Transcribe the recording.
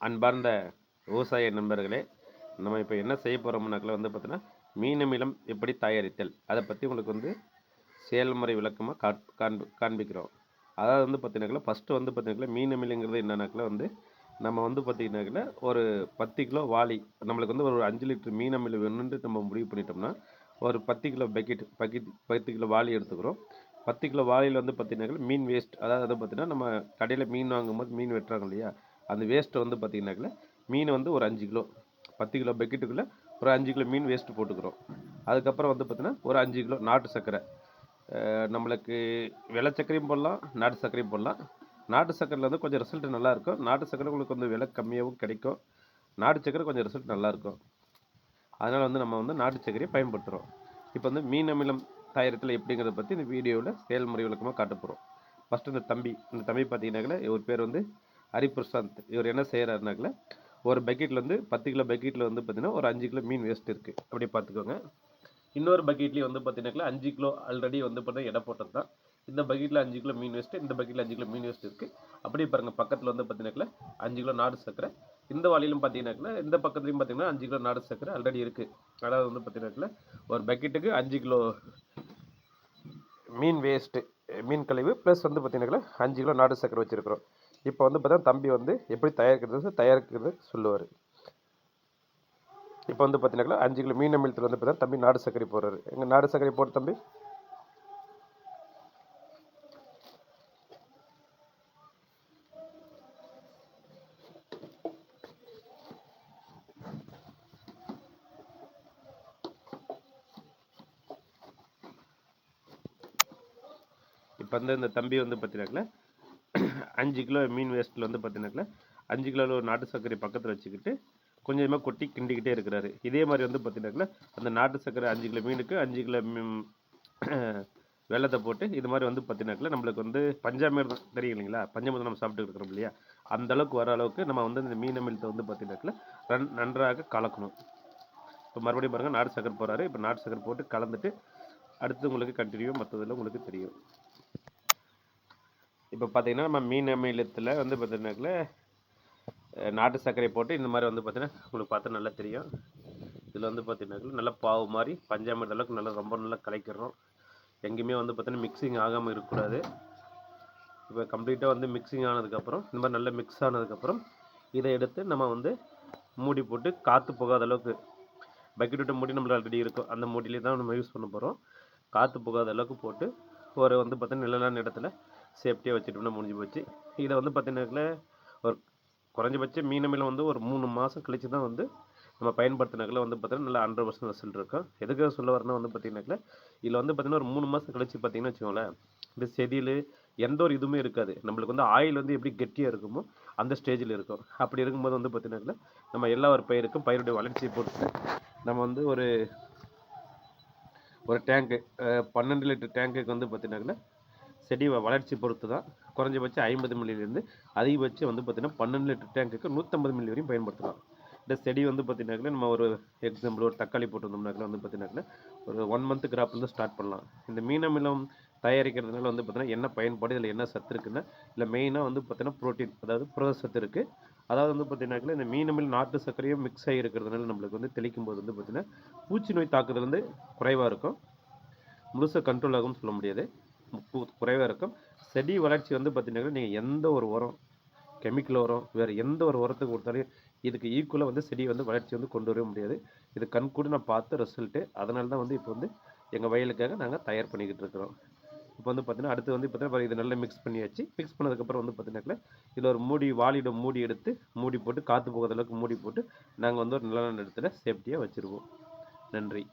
அன்பார்ந்த விவசாய நண்பர்களே, நம்ம இப்போ என்ன செய்ய போகிறோம்னாக்கில் வந்து பார்த்தீங்கன்னா, மீன் அமிலம் எப்படி தயாரித்தல் அதை பற்றி உங்களுக்கு வந்து செயல்முறை விளக்கமாக காண்பிக்கிறோம். அதாவது வந்து பார்த்தீங்கன்னாக்கில் ஃபஸ்ட்டு வந்து பார்த்தீங்கன்னாக்கில் மீன் அமிலங்கிறது என்னன்னாக்கில் வந்து நம்ம வந்து பார்த்தீங்கன்னாக்கில் ஒரு 10 கிலோ வாளி நம்மளுக்கு வந்து ஒரு 5 லிட்டர் மீன் அமிலம் வேணும்னு நம்ம முடிவு பண்ணிட்டோம்னா ஒரு 10 கிலோ பக்கெட் 10 கிலோ வாளி எடுத்துக்கிறோம். 10 கிலோ வாளியில் வந்து பார்த்தீங்கன்னாக்கில் மீன் வேஸ்ட், அதாவது பார்த்தீங்கன்னா நம்ம கடையில் மீன் வாங்கும்போது மீன் வெட்டுறாங்க இல்லையா, அந்த வேஸ்ட்டை வந்து பார்த்தீங்கன்னாக்கில் மீன் வந்து ஒரு 5 கிலோ 10 கிலோ பக்கெட்டுக்குள்ளே ஒரு 5 கிலோ மீன் வேஸ்ட்டு போட்டுக்கிறோம். அதுக்கப்புறம் வந்து பார்த்தீங்கன்னா ஒரு 5 கிலோ நாட்டு சர்க்கரை, நம்மளுக்கு வெள்ளை சர்க்கரையும் போடலாம், நாட்டு சர்க்கரையும் போடலாம். நாட்டு சர்க்கரையில் வந்து கொஞ்சம் ரிசல்ட் நல்லாயிருக்கும். நாட்டு சர்க்கரை உங்களுக்கு வந்து விலை கம்மியாகவும் கிடைக்கும். நாட்டு சர்க்கரை கொஞ்சம் ரிசல்ட் நல்லாயிருக்கும். அதனால் வந்து நம்ம வந்து நாட்டு சர்க்கரையை பயன்படுத்துகிறோம். இப்போ வந்து மீன் அமிலம் தயாரித்தல் எப்படிங்கிறத பற்றி இந்த வீடியோவில் செயல்முறை விளக்கமாக காட்ட போகிறோம். ஃபஸ்ட்டு இந்த தம்பி பார்த்தீங்கன்னாக்கில் இவர் பேர் வந்து ஹரிபிரசாந்த். இவர் என்ன செய்கிறாருனாக்கில் ஒரு பக்கெட்டில் வந்து 10 கிலோ பக்கெட்டில் வந்து பார்த்திங்கன்னா ஒரு 5 கிலோ மீன் வேஸ்ட் இருக்குது, அப்படியே பார்த்துக்கோங்க. இன்னொரு பக்கெட்லேயும் வந்து பார்த்தீங்கன்னாக்கில் 5 கிலோ ஆல்ரெடி வந்து பார்த்தீங்கன்னா எடை போட்டது தான். இந்த பக்கெட்டில் 5 கிலோ மீன் வேஸ்ட்டு, இந்த பக்கெட்டில் 5 கிலோ மீன் வேஸ்ட் இருக்குது. அப்படியே பாருங்கள், பக்கத்தில் வந்து பார்த்தீங்கன்னாக்கில் 5 கிலோ நாடு சர்க்கரை, இந்த வாளியிலும் பார்த்தீங்கன்னாக்கில் இந்த பக்கத்துலையும் பார்த்தீங்கன்னா 5 கிலோ நாடு சர்க்கரை ஆல்ரெடி இருக்குது. அதாவது வந்து பார்த்தீங்கன்னாக்கில் ஒரு பக்கெட்டுக்கு 5 கிலோ மீன் வேஸ்ட்டு, மீன் கழிவு ப்ளஸ் வந்து பார்த்தீங்கன்னாக்கில் 5 கிலோ நாடு சர்க்கரை வச்சுருக்கிறோம். இப்போ வந்து பார்த்தீங்கன்னா தம்பி வந்து எப்படி தயாரிக்கிறது சொல்லுவார். இப்போ வந்து பார்த்தீங்கன்னாக்கில் 5 கிலோ மீன் அமிலத்தில் வந்து பார்த்தீங்கன்னா தம்பி நாடு சர்க்கரை போடுறாரு. எங்கள் நாடு சர்க்கரை போட்டு தம்பி. இப்போ வந்து இந்த தம்பி வந்து பார்த்தீங்கன்னாக்கில் 5 கிலோ மீன் வேஸ்ட்டில் வந்து பார்த்தீங்கன்னாக்கில் 5 கிலோ நாட்டு சர்க்கரை பக்கத்தில் வச்சுக்கிட்டு கொஞ்சமாக கொட்டி கிண்டிக்கிட்டே இருக்கிறாரு. இதே மாதிரி வந்து பார்த்தீங்கன்னாக்கில் அந்த நாட்டு சர்க்கரை 5 கிலோ மீனுக்கு 5 கிலோ வெள்ளத்தை போட்டு இது மாதிரி வந்து பார்த்தீங்கன்னாக்கில் நம்மளுக்கு வந்து பஞ்சாமிர்தம் தெரியும் இல்லைங்களா, பஞ்சாமிர்தம் நம்ம சாப்பிட்டு இருக்கிறோம் இல்லையா, அந்த அளவுக்கு வர அளவுக்கு நம்ம வந்து இந்த மீன் அமிலத்தை வந்து பார்த்தீங்கன்னாக்கில் நன்றாக கலக்கணும். இப்போ மறுபடியும் பாருங்கள் நாட்டு சர்க்கரை போடுறாரு. இப்போ நாட்டு சர்க்கரை போட்டு கலந்துட்டு அடுத்து உங்களுக்கு கண்டினியூ மற்றதில் உங்களுக்கு தெரியும். இப்போ பார்த்தீங்கன்னா நம்ம மீன் அமிலத்தில் வந்து பார்த்தீங்கன்னாக்கில் நாட்டு சர்க்கரை போட்டு இந்த மாதிரி வந்து பார்த்தீங்கன்னா உங்களுக்கு பார்த்தா நல்லா தெரியும். இதில் வந்து பார்த்தீங்கன்னாக்கில் நல்லா பாவு மாதிரி பஞ்சாமிர்த அளவுக்கு நல்லா ரொம்ப நல்லா கலக்கிறோம். எங்கேயுமே வந்து பார்த்தீங்கன்னா மிக்சிங் ஆகாமல் இருக்கக்கூடாது. இப்போ கம்ப்ளீட்டாக வந்து மிக்சிங் ஆனதுக்கப்புறம் இந்த மாதிரி நல்லா மிக்ஸ் ஆனதுக்கப்புறம் இதை எடுத்து நம்ம வந்து மூடி போட்டு காற்று போகாத அளவுக்கு, பக்கெட் விட்ட மூடி நம்மளுக்கு ஆல்ரெடி இருக்கும், அந்த மூடியிலே தான் நம்ம யூஸ் பண்ண போகிறோம். காற்று போகாத அளவுக்கு போட்டு ஒரு வந்து பார்த்தீங்கன்னா நிழலான இடத்துல சேஃப்டியாக வச்சுட்டோம்னா முடிஞ்சு போச்சு. இதை வந்து பார்த்தீங்கன்னாக்கில் ஒரு குறைஞ்சபட்சம் மீன் அமிலம் வந்து ஒரு 3 மாதம் கழித்து தான் வந்து நம்ம பயன்படுத்தினாக்கில் வந்து பார்த்தீங்கன்னா நல்லா 100% ரிசல்ட் இருக்கும். எதுக்காக சொல்ல வரணும் வந்து பார்த்தீங்கன்னாக்கில் இதில் வந்து பார்த்தீங்கன்னா ஒரு 3 மாதம் கழிச்சு பார்த்தீங்கன்னா வச்சுக்கோங்களேன், இந்த செதில் எந்த ஒரு இதுவுமே இருக்காது. நம்மளுக்கு வந்து ஆயில் வந்து எப்படி கெட்டியாக இருக்குமோ அந்த ஸ்டேஜில் இருக்கும். அப்படி இருக்கும்போது வந்து பார்த்தீங்கன்னாக்கில் நம்ம எல்லா ஒரு பயிருக்கும் பயிருடைய வளர்ச்சியை பொறுத்து நம்ம வந்து ஒரு டேங்க்கு 12 லிட்டர் டேங்க்குக்கு வந்து பார்த்தீங்கன்னாக்கில் செடி வளர்ச்சி பொறுத்து தான் குறைஞ்சபட்சம் 50 மில்லிலேருந்து அதிகபட்சம் வந்து பார்த்தீங்கன்னா 12 லிட்டர் டேங்க்குக்கு 150 மில்லி வரையும் பயன்படுத்தலாம். இந்த செடி வந்து பார்த்தீங்கன்னாக்கில் நம்ம ஒரு எக்ஸாம்பிள் ஒரு தக்காளி போட்டிருந்தோம்னாக்கில் வந்து பார்த்தீங்கன்னாக்கில் ஒரு 1 மந்த் கிராப்லேருந்து ஸ்டார்ட் பண்ணலாம். இந்த மீன் அமிலம் தயாரிக்கிறதுனால வந்து பார்த்தீங்கன்னா என்ன பயன்பாடு, இதில் என்ன சத்து இருக்குன்னா, இல்லை மெயினாக வந்து பார்த்தீங்கன்னா ப்ரோட்டீன், அதாவது புரத சத்து இருக்குது. அதாவது வந்து பார்த்தீங்கன்னாக்கில் இந்த மீன் அமில் நாட்டு சர்க்கரையும் மிக்ஸ் ஆகி இருக்கிறதுனால நம்மளுக்கு வந்து தெளிக்கும் போது வந்து பார்த்தீங்கன்னா பூச்சி நோய் தாக்குதல் வந்து குறைவாக இருக்கும். முழுசாக கண்ட்ரோல் ஆகும்னு சொல்ல முடியாது, குறைவாக இருக்கும். செடி வளர்ச்சி வந்து பார்த்தீங்கன்னா நீங்கள் எந்த ஒரு உரம், கெமிக்கல் உரம், வேறு எந்த ஒரு உரத்துக்கு கொடுத்தாலும் இதுக்கு ஈக்குவலாக வந்து செடி வந்து வளர்ச்சி வந்து கொண்டு வரவே முடியாது. இது கண்கூட நான் பார்த்த ரிசல்ட்டு. அதனால தான் வந்து இப்போ வந்து எங்கள் வயலுக்காக நாங்கள் தயார் பண்ணிக்கிட்டு இருக்கிறோம். இப்போ வந்து பார்த்தீங்கன்னா அடுத்து வந்து பார்த்தீங்கன்னா இது நல்லா மிக்ஸ் பண்ணியாச்சு. மிக்ஸ் பண்ணதுக்கப்புறம் வந்து பார்த்தீங்கன்னாக்கில் இதில் ஒரு வாளியோட மூடி எடுத்து மூடி போட்டு காற்று போகாத அளவுக்கு மூடி போட்டு நாங்கள் வந்து ஒரு நிழலான இடத்துல சேஃப்டியாக வச்சுருவோம். நன்றி.